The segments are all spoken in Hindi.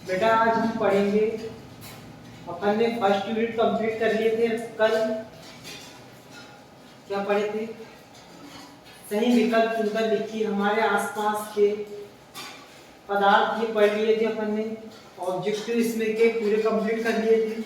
बेटा आज हम पढ़ेंगे, अपन ने फर्स्ट यूनिट कंप्लीट कर लिए थे कल। क्या पढ़े थे? सही विकल्प चुनकर लिखिए हमारे आसपास के पदार्थ, ये पढ़ लिए थे अपन ने। ऑब्जेक्टिव इसमें के पूरे कंप्लीट कर लिए थे।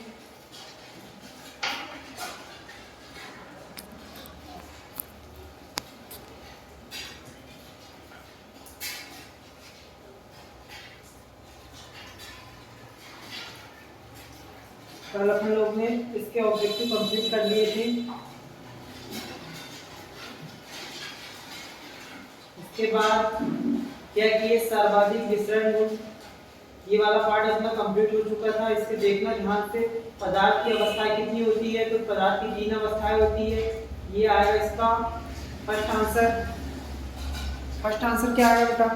कल अपन लोग ने इसके ऑब्जेक्टिव कंप्लीट कर लिए थे। इसके बाद क्या किए? सर्वाधिक विसरण गुण, ये वाला पार्ट अपना कंप्लीट हो चुका था। इसके देखना ध्यान से, पदार्थ की अवस्था कितनी होती है? तो पदार्थ की 3 अवस्थाएं होती है। ये आएगा इसका फर्स्ट आंसर। फर्स्ट आंसर क्या आएगा बेटा?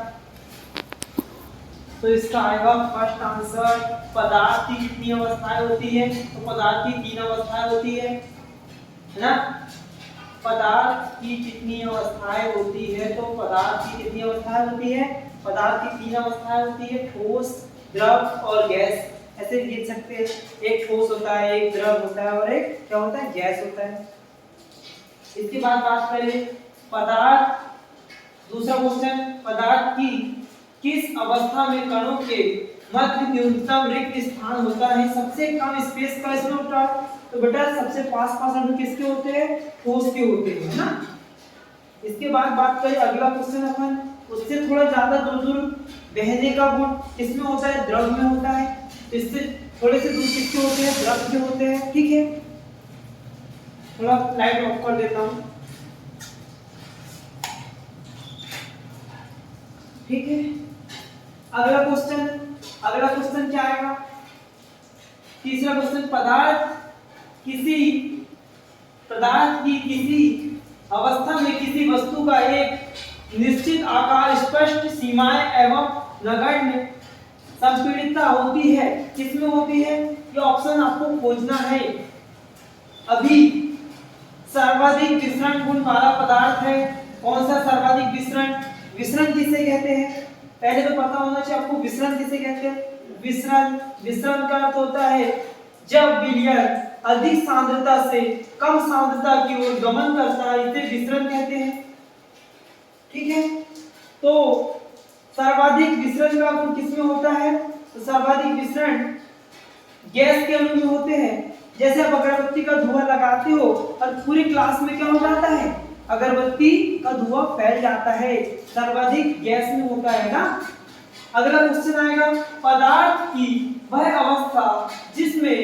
तो इसका आएगा फर्स्ट आंसर, पदार्थ की कितनी अवस्थाएं होती है? तो पदार्थ की 3 अवस्थाएं होती है ना। पदार्थ की कितनी अवस्थाएं होती है? तो पदार्थ की कितनी अवस्थाएं होती है? पदार्थ की 3 अवस्थाएं होती है, ठोस, द्रव और गैस। ऐसे लिख सकते हैं, एक ठोस होता है, एक द्रव होता है और एक क्या होता है? गैस होता है। इसके बाद बात करें पदार्थ, दूसरा क्वेश्चन, पदार्थ की किस अवस्था में कणों के मध्य न्यूनतम रिक्त स्थान होता है? सबसे कम स्पेस का इसमें होता है। तो बेटा सबसे पास अणु किसके होते हैं? ठोस के होते हैं ना। इसके बाद बात करें अगला क्वेश्चन अपन, उससे थोड़ा ज्यादा दूर बहने का गुण किसमें होता है? द्रव में होता है। तो इससे थोड़े से दूर किसके होते हैं? द्रव के होते हैं। ठीक है, थोड़ा लाइट ऑफ कर देता हूं। ठीक है, अगला क्वेश्चन क्या आएगा? तीसरा क्वेश्चन, पदार्थ की किसी अवस्था में किसी वस्तु का एक निश्चित आकार, स्पष्ट सीमाएं एवं नगण्य संपीड़ितता होती है। किसमें होती है? ये ऑप्शन आपको खोजना है। अभी सर्वाधिक विसरण गुण वाला पदार्थ है। कौन सा सर्वाधिक विसरण? विसरण किसे कहते हैं? पहले तो पता होना चाहिए आपको, विसरण किसे कहते हैं? विसरण का अर्थ होता है जब विलयन अधिक सांद्रता से कम सांद्रता की ओर गमन करता है, इसे विसरण कहते हैं। ठीक है, तो सर्वाधिक विसरण का गुण किसमें होता है? तो सर्वाधिक विसरण गैस के अणु में होते हैं। जैसे आप अगरबत्ती का धुआं लगाते हो और पूरी क्लास में क्या हो जाता है? अगरबत्ती का धुआं फैल जाता है। सर्वाधिक गैस में होता है ना। अगला क्वेश्चन आएगा, पदार्थ की वह अवस्था जिसमें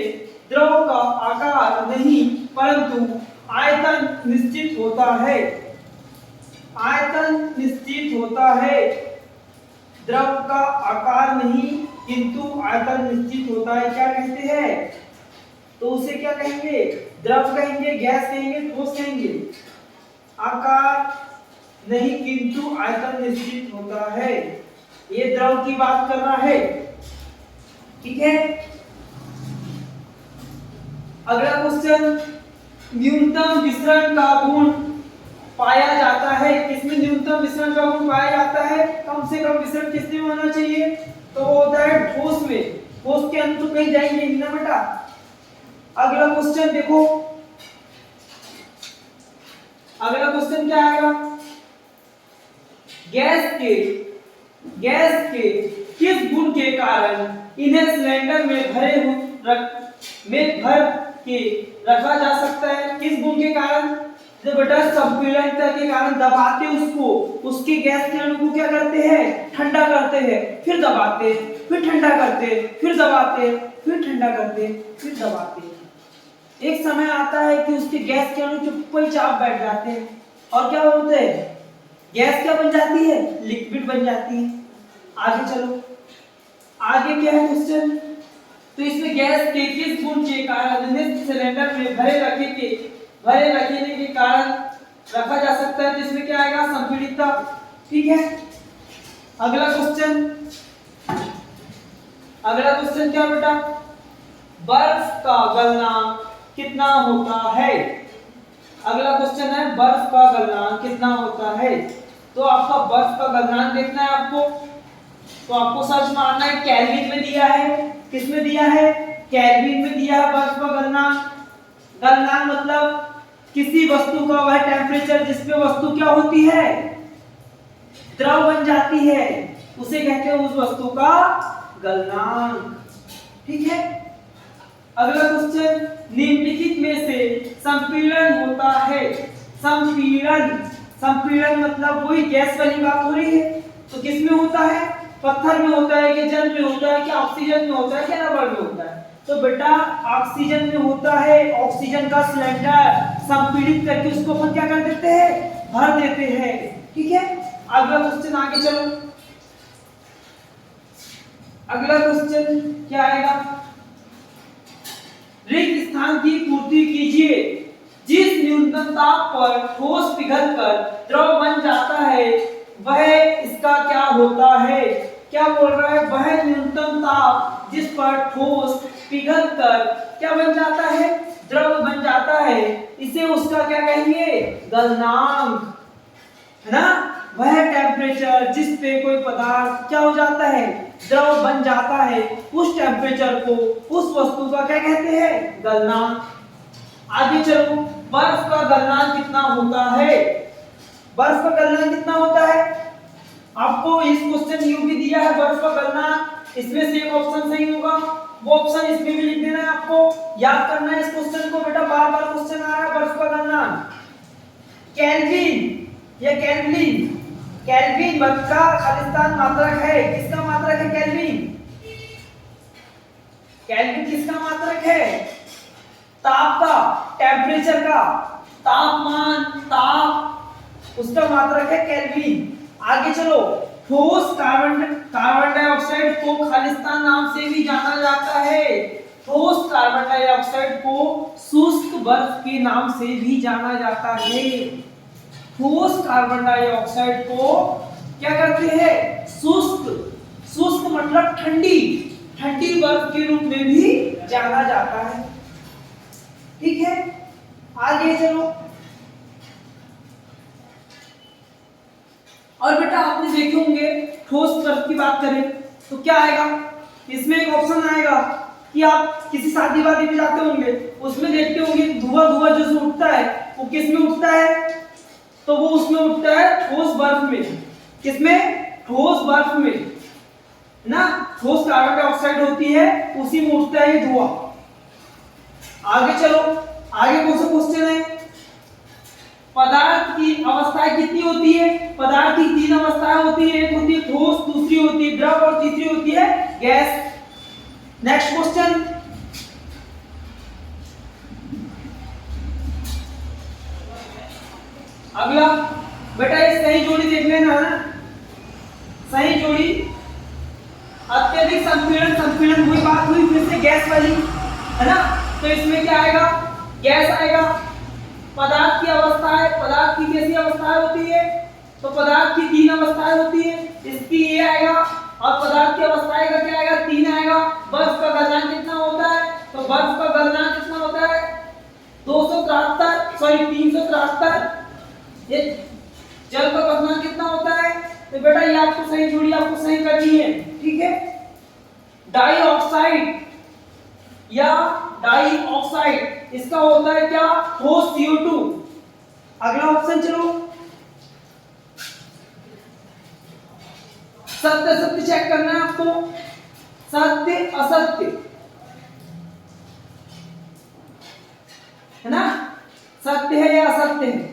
द्रव का आकार नहीं परंतु आयतन निश्चित होता है। आयतन निश्चित होता है, द्रव का आकार नहीं किंतु आयतन निश्चित होता है, क्या कहते हैं? तो उसे क्या कहेंगे? द्रव कहेंगे, गैस कहेंगे, ठोस कहेंगे? आकार नहीं किंतु आयतन निश्चित होता है। ये द्रव की बात कर रहा है। ठीक है, अगला क्वेश्चन, न्यूनतम विसरण का गुण पाया जाता है। किसमें न्यूनतम विसरण का गुण पाया जाता है? कम से कम विसरण किसमें होना चाहिए? तो वो होता है ठोस में। ठोस के अंत तो कहीं जाएंगे ना बेटा। अगला क्वेश्चन देखो, अगला क्वेश्चन क्या आएगा? गैस के किस गुण के कारण इन्हें सिलेंडर में भर के रखा जा सकता है? किस गुण के कारण? जब बेटा संपीड़नता के कारण दबाते उसको, उसके गैस के अणु को क्या करते हैं? ठंडा करते हैं, फिर दबाते, फिर ठंडा करते, फिर दबाते, फिर ठंडा करते, फिर दबाते। एक समय आता है कि उसके गैस के अणु चुपचाप बैठ जाते हैं और क्या होते हैं? गैस क्या बन जाती है? लिक्विड बन जाती है। आगे चलो, आगे क्या है क्वेश्चन? तो इसमें गैस के किस गुण के कारण सिलेंडर में भरे रखने के कारण रखा जा सकता है? तो इसमें क्या आएगा? संपीड़ितता। ठीक है, अगला क्वेश्चन क्या बेटा? बर्फ का गलनांक कितना होता है? अगला क्वेश्चन है, बर्फ का गलनांक कितना होता है? तो आपका बर्फ का गलनांक देखना है आपको। तो आपको सर्च मारना है, केल्विन में दिया है, किस में दिया है, केल्विन में दिया है बर्फ का गलनांक। गलनांक मतलब किसी वस्तु का वह टेम्परेचर जिस पे वस्तु क्या होती है, द्रव बन जाती है, उसे कहते हैं उस वस्तु का गलनांक। ठीक है। अगला क्वेश्चन, निम्नलिखित में से संपीड़न होता है। संपीड़न, संपीड़न मतलब वही गैस वाली बात हो रही है, तो किस में होता है, पत्थर में होता है कि जल में होता है कि ऑक्सीजन में होता है कि रबर में होता है। तो बेटा ऑक्सीजन में होता है। ऑक्सीजन का सिलेंडर संपीड़ित करके उसको अपन क्या कर देते हैं, भर देते हैं। ठीक है। अगला क्वेश्चन आगे चलो। अगला क्वेश्चन क्या आएगा, रिक्त स्थान की पूर्ति कीजिए। जिस न्यूनतम ताप पर ठोस पिघलकर द्रव बन जाता है वह इसका क्या होता है। क्या बोल रहा है, वह न्यूनतम ताप जिस पर ठोस पिघलकर क्या बन जाता है, द्रव बन जाता है, इसे उसका क्या कहेंगे, गलनांक, है ना। वह टेम्परेचर जिस पे कोई पदार्थ क्या हो जाता है, द्रव बन जाता है, उस टेम्परेचर को उस वस्तु का क्या कहते हैं, गलनांक। आगे चलो, बर्फ का गलनांक कितना होता है। बर्फ का गलनांक कितना होता है, आपको इस क्वेश्चन यू भी दिया है बर्फ का गलनांक, इसमें से एक ऑप्शन सही होगा, वो ऑप्शन इसमें भी लिख देना है। आपको याद करना है इस क्वेश्चन को, बेटा बार बार क्वेश्चन आ रहा है बर्फ का गलनांक। केल्विन या केल्विन, केल्विन बर्फ का खालिस्तान मात्रक है। किसका मात्रक है, केल्विन। केल्विन किसका मात्रक है, ताप का, टेम्परेचर का, तापमान, ताप, उसका मात्रक है केल्विन। आगे चलो, ठोस कार्बन डाइऑक्साइड को खालिस्तान नाम से भी जाना जाता है। ठोस कार्बन डाइऑक्साइड को शुष्क बर्फ के नाम से भी जाना जाता है। ठोस कार्बन डाइऑक्साइड को क्या करते हैं, शुष्क, शुष्क मतलब ठंडी, ठंडी बर्फ के रूप में भी जाना जाता है। ठीक है। आगे चलो, और बेटा आपने देखे होंगे ठोस बर्फ की बात करें तो क्या आएगा, इसमें एक ऑप्शन आएगा कि आप किसी शादी वादी में जाते होंगे, उसमें देखते होंगे धुआं धुआं जो उठता है वो किस में उठता है, तो वो उसमें उठता है ठोस बर्फ में। किसमें, ठोस बर्फ में ना, ठोस कार्बन डाइऑक्साइड होती है उसी में उठता है ये धुआं। आगे चलो, आगे कौन सा क्वेश्चन है, पदार्थ की अवस्थाएं कितनी होती है। पदार्थ की तीन अवस्थाएं होती है, एक होती है ठोस, दूसरी होती है द्रव और तीसरी होती है गैस। नेक्स्ट क्वेश्चन, अगला बेटा ये सही जोड़ी देख लेना है, सही जोड़ी। अत्यधिक संपीड़न, संपीड़न हुई बात हुई फिर से गैस वाली, है ना, तो इसमें क्या आएगा, गैस आएगा। पदार्थ की अवस्था है, पदार्थ की कैसी अवस्थाएं होती है, तो पदार्थ की तीन अवस्थाएं होती है, इसकी ये आएगा, और पदार्थ की अवस्थाएं का क्या आएगा, तीन आएगा। बर्फ का गलनांक कितना होता है, तो बर्फ का गलनांक कितना होता है 373। ये जल का गलनांक कितना होता है, तो बेटा ये आपको सही जोड़ी आपको सही करनी है। ठीक है। डाइऑक्साइड या डाइऑक्साइड, इसका होता है क्या, ठोस CO2। अगला ऑप्शन चलो, सत्य सत्य चेक करना है आपको, सत्य असत्य, है ना, सत्य है या असत्य है।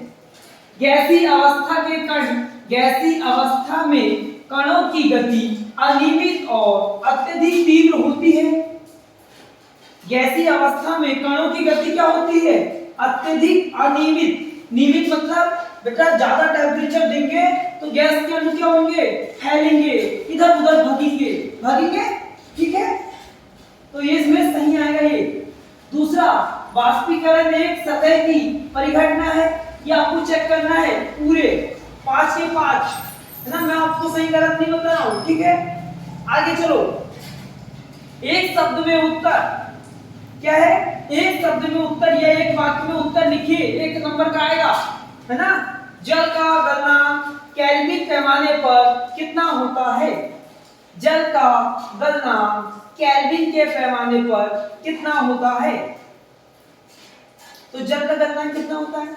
गैसीय अवस्था के कण, गैसीय अवस्था में कणों की गति अनियमित और अत्यधिक तीव्र होती है। गैसीय अवस्था में कणों की गति क्या होती है, अत्यधिक अनियमित। नियमित मतलब बेटा ज्यादा टेम्परेचर देंगे तो गैस के अणु क्या होंगे, फैलेंगे, इधर उधर भागेंगे भागेंगे। ठीक है, तो ये इसमें सही आएगा ये। दूसरा, वाष्पीकरण एक सतह की परिघटना है, ये आपको चेक करना है पूरे 5 के 5, है ना, मैं आपको सही गलत नहीं बता रहा हूं। ठीक है। आगे चलो, एक शब्द में उत्तर क्या है, एक शब्द में उत्तर या एक वाक्य में उत्तर लिखिए, एक नंबर का आएगा, है ना। जल का गलनांक केल्विन पैमाने पर कितना होता है। जल का गलनांक केल्विन के पैमाने पर कितना होता है? तो जल का गलनांक कितना होता है?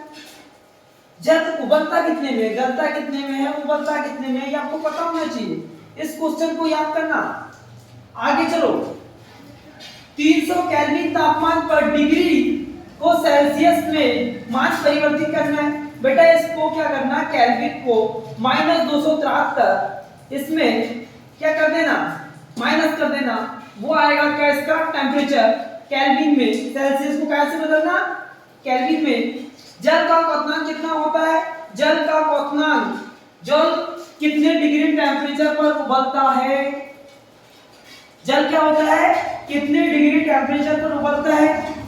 जल उबलता कितने में, गलता कितने में है, उबलता कितने में है, ये आपको पता होना चाहिए। इस क्वेश्चन को याद करना। आगे चलो, 300 केल्विन तापमान पर डिग्री को सेल्सियस में मान परिवर्तित करना है। बेटा इसको क्या करना, केल्विन को -273 इसमें क्या कर देना, माइनस कर देना, वो आएगा क्या इसका टेम्परेचर केल्विन में। सेल्सियस को कैसे बदलना, केल्विन में। जल का क्वथनांक कितना होता है? जल का क्वथनांक, जल कितने डिग्री टेम्परेचर पर उबलता है? जल क्या होता है, कितने डिग्री टेम्परेचर पर उबलता है?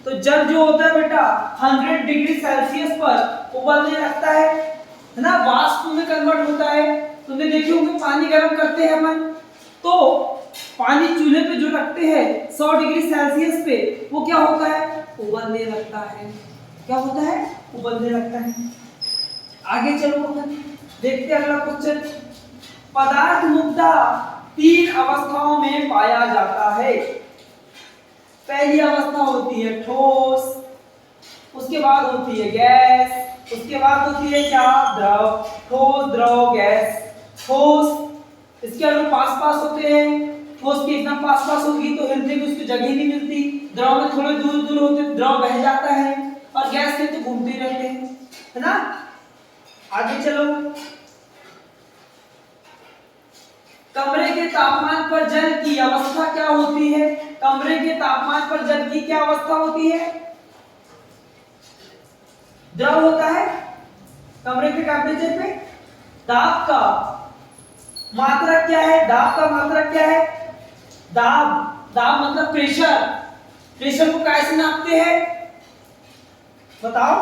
तो जल जो होता है बेटा 100 डिग्री सेल्सियस पर उबलने लगता है ना, वाष्प में कन्वर्ट होता है। तुमने देखे होंगे पानी गर्म करते हैं अपन, तो पानी चूल्हे पे जो रखते हैं 100 डिग्री सेल्सियस पे, वो क्या होता है, उबलने लगता है। क्या होता है, उबलने लगता है। आगे चलो देखते हैं अगला क्वेश्चन। पदार्थ मुख्यतः 3 अवस्थाओं में पाया जाता है। पहली अवस्था होती है ठोस, उसके बाद होती है गैस, उसके बाद होती है क्या, द्रव। ठोस, द्रव, गैस। ठोस इसके अगर पास पास होते हैं, ठोस के एकदम पास पास होगी तो हिलने की उसकी जगह नहीं मिलती। द्रव में थोड़े दूर दूर होते, द्रव बह जाता है, और गैस के तो घूमते रहते हैं, है ना। आगे चलो, कमरे के तापमान पर जल की अवस्था क्या होती है? कमरे के तापमान पर जल की क्या अवस्था होती है? द्रव होता है। कमरे के टेम्परेचर पे दाब का मात्रक क्या है? दाब का मात्रक क्या है? दाब, दाब मतलब प्रेशर। प्रेशर को कैसे नापते हैं बताओ?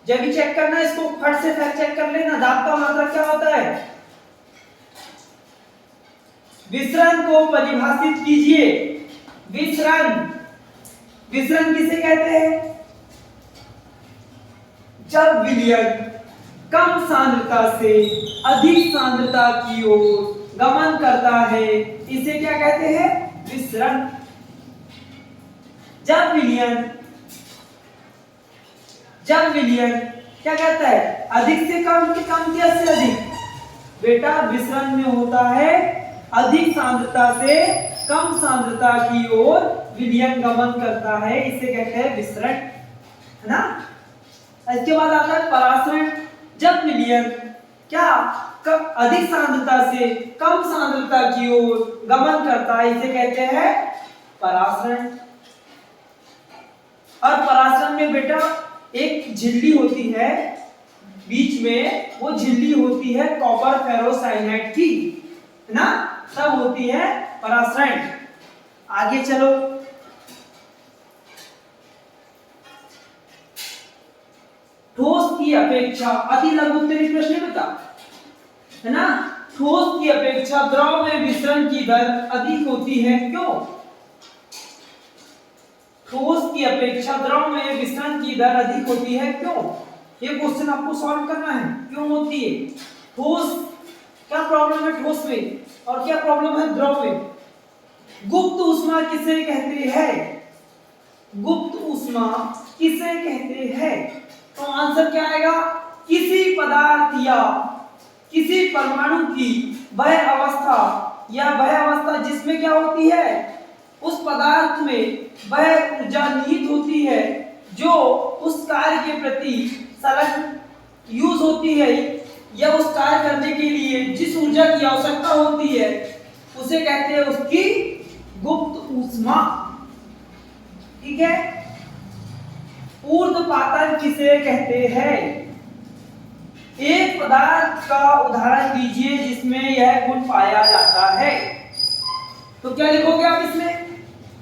जब भी चेक करना इसको फट से फैक्ट चेक कर लेना। दाब का मात्रक क्या होता है? विसरण को परिभाषित कीजिए। विसरण, विसरण किसे कहते हैं? जब विलयन कम सांद्रता से अधिक सांद्रता की ओर गमन करता है, इसे क्या कहते हैं? विसरण। जब विलयन क्या कहता है? अधिक से कम कि कम से अधिक? बेटा विसरण में होता है अधिक सांद्रता से कम सांद्रता की ओर विलयन गमन करता है, इसे कहते हैं विसरण, है ना। इसके बाद आता है परासरण। जब विलयन क्या अधिक सांद्रता से कम सांद्रता की ओर गमन करता है, इसे कहते हैं परासरण। और परासरण में बेटा एक झिल्ली होती है बीच में, वो झिल्ली होती है कॉपर फेरोसाइनाइड की, है ना, तब होती है परासरण। आगे चलो, ठोस की अपेक्षा अति लघु उत्तरी प्रश्न बता, है ना। ठोस की अपेक्षा द्रव में विसरण की दर अधिक होती है, क्यों? ठोस की अपेक्षा द्रव में विसरण की दर अधिक होती है, क्यों? ये क्वेश्चन आपको सॉल्व करना है, क्यों होती है। ठोस क्या प्रॉब्लम है ठोस में, और क्या प्रॉब्लम है द्रव में? गुप्त ऊष्मा किसे कहते हैं? गुप्त ऊष्मा किसे कहते हैं? तो आंसर क्या आएगा? किसी पदार्थ या किसी परमाणु की वह अवस्था या वह अवस्था जिसमें क्या होती है, उस पदार्थ में वह ऊर्जा निहित होती है जो उस कार्य के प्रति संलग्न यूज होती है, या उस कार्य करने के लिए जिस ऊर्जा की आवश्यकता होती है उसे कहते हैं उसकी गुप्त ऊष्मा। ठीक है। ऊर्ध्वपातन किसे कहते हैं? एक पदार्थ का उदाहरण दीजिए जिसमें यह गुण पाया जाता है। तो क्या लिखोगे आप इसमें?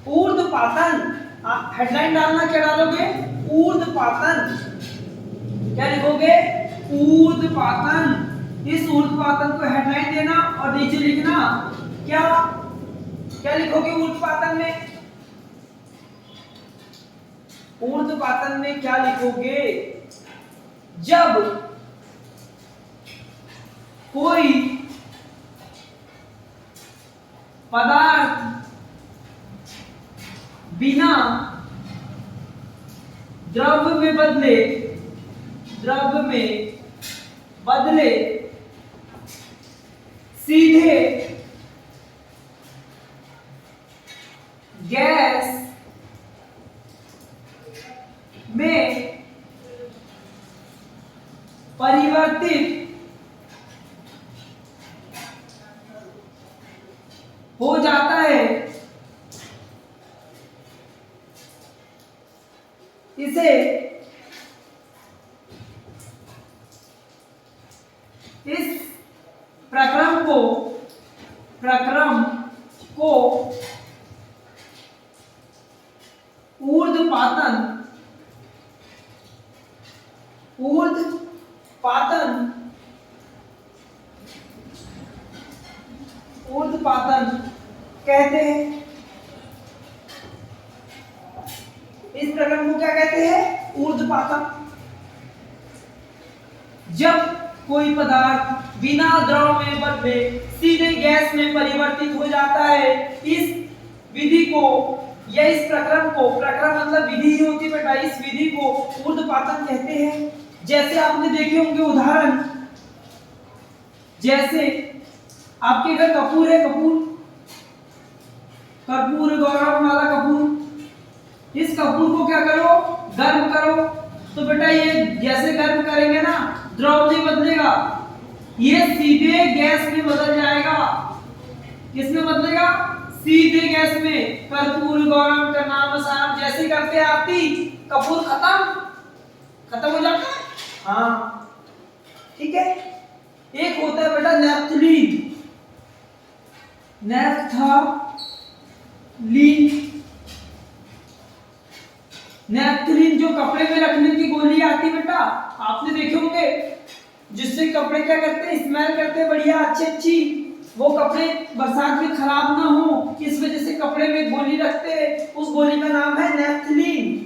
ऊर्ध्वपातन। हेडलाइन डालना, क्या डालोगे? ऊर्ध्वपातन। क्या लिखोगे? ऊर्ध्वपातन। इस ऊर्ध्वपातन को हेडलाइन देना और नीचे लिखना क्या, क्या लिखोगे ऊर्ध्वपातन में? ऊर्ध्वपातन में क्या लिखोगे? जब कोई पदार्थ बिना द्रव में बदले सीधे गैस में परिवर्तित हो जाता है, इसे इस प्रक्रम को ऊर्ध्वपातन कहते हैं। इस प्रक्रम को क्या कहते हैं? ऊर्ध्वपातन। जब कोई पदार्थ बिना द्रव में बदले सीधे गैस में परिवर्तित हो जाता है, इस विधि को या इस प्रक्रम को, प्रक्रम मतलब विधि ही होती है बेटा, इस विधि को ऊर्ध्वपातन कहते हैं। जैसे आपने देखे होंगे उदाहरण, जैसे आपके घर कपूर है, कर्पूर गौरव वाला कपूर। इस कपूर को क्या करो? गर्म करो। तो बेटा ये जैसे गर्म करेंगे ना, द्रव नहीं बदलेगा, ये सीधे गैस में बदल जाएगा। किसमें बदलेगा? सीधे गैस में। कर्पूर गौरव का नाम साम जैसे करते आरती, कपूर खत्म हो जाता है। हाँ ठीक है। एक होता है बेटा नैप्थलीन। नैप्थलीन जो कपड़े में रखने की गोली आती बेटा, आपने देखे होंगे, जिससे कपड़े क्या करते हैं? स्मेल करते हैं बढ़िया, अच्छी, वो कपड़े बरसात में खराब ना हो, इस वजह से कपड़े में गोली रखते हैं। उस गोली का नाम है नैप्थलीन।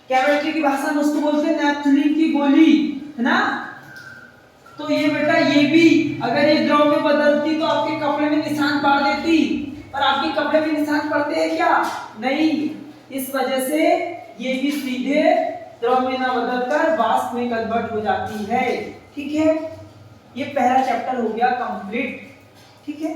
केमिस्ट्री की भाषा में उसको बोलते हैं नैप्थलीन की गोली, है ना। तो ये बेटा, ये भी अगर ये द्रव में बदलती तो आपके कपड़े में निशान पड़ देती, पर आपके कपड़े में निशान पड़ते हैं क्या? नहीं। इस वजह से ये भी सीधे द्रव में ना बदलकर वाष्प में कन्वर्ट हो जाती है। ठीक है, ये पहला चैप्टर हो गया कंप्लीट। ठीक है।